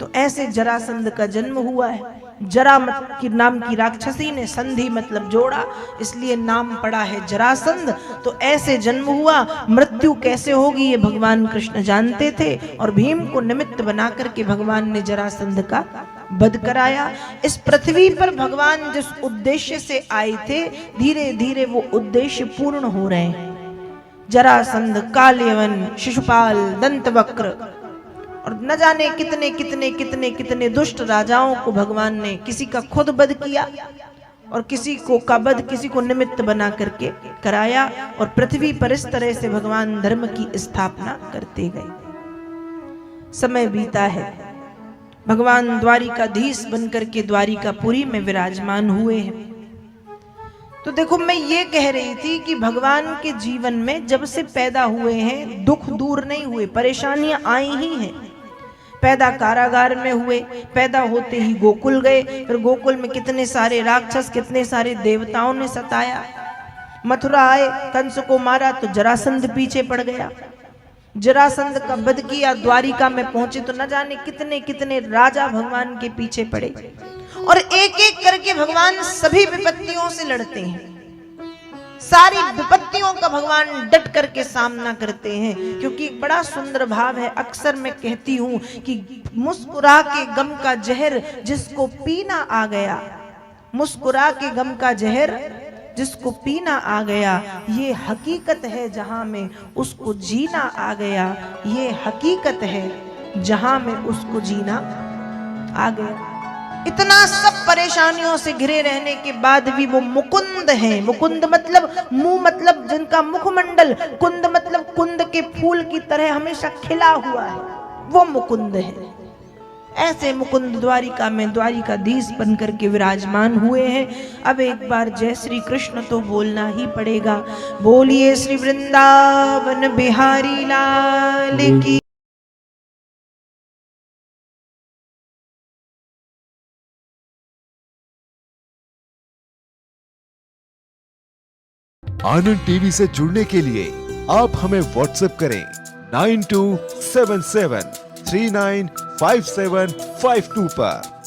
तो ऐसे जरासंध का जन्म हुआ है। जरा की नाम की राक्षसी ने संधि मतलब जोड़ा, इसलिए नाम पड़ा है जरासंध। तो ऐसे जन्म हुआ। मृत्यु कैसे होगी ये भगवान कृष्ण जानते थे और भीम को निमित्त बना करके भगवान ने जरासंध का वध कराया। इस पृथ्वी पर भगवान जिस उद्देश्य से आए थे, धीरे धीरे वो उद्देश्य पूर्ण हो रहे हैं। जरासंध, कालयवन, शिशुपाल, दंतवक्र और न जाने कितने कितने कितने कितने दुष्ट राजाओं को भगवान ने, किसी का खुद वध किया और किसी को का वध किसी को निमित्त बना करके कराया। और पृथ्वी पर इस तरह से भगवान धर्म की स्थापना करते गए। समय बीता है, भगवान द्वारिकाधीश बनकर के द्वारिकापुरी में विराजमान हुए हैं। तो देखो, मैं ये कह रही थी कि भगवान के जीवन में जब से पैदा हुए हैं दुख दूर नहीं हुए, परेशानियां आई ही हैं। पैदा कारागार में हुए, पैदा होते ही गोकुल गए, फिर गोकुल में कितने सारे राक्षस, कितने सारे देवताओं ने सताया। मथुरा आए, कंस को मारा तो जरासंध पीछे पड़ गया, जरासंध का वध किया। द्वारिका में पहुंचे तो न जाने कितने कितने राजा भगवान के पीछे पड़े और एक एक करके भगवान सभी विपत्तियों से लड़ते हैं। सारी विपत्तियों का भगवान डट करके सामना करते हैं, क्योंकि एक बड़ा सुंदर भाव है। अक्सर मैं कहती हूं कि मुस्कुरा के गम का जहर जिसको पीना आ गया, मुस्कुरा के गम का जहर जिसको पीना आ गया, ये हकीकत है जहां में उसको जीना आ गया। ये हकीकत है जहां में उसको जीना आ गया। इतना सब परेशानियों से घिरे रहने के बाद भी वो मुकुंद हैं। मुकुंद मतलब मुंह, मतलब जिनका मुखमंडल, कुंद मतलब कुंद के फूल की तरह हमेशा खिला हुआ है, वो मुकुंद है। ऐसे मुकुंद द्वारिका में द्वारिकाधीश बनकर के विराजमान हुए हैं। अब एक बार जय श्री कृष्ण तो बोलना ही पड़ेगा। बोलिए श्री वृंदावन बिहारी लाल की। आनंद टीवी से जुड़ने के लिए आप हमें व्हाट्सएप करें 9277395752 पर।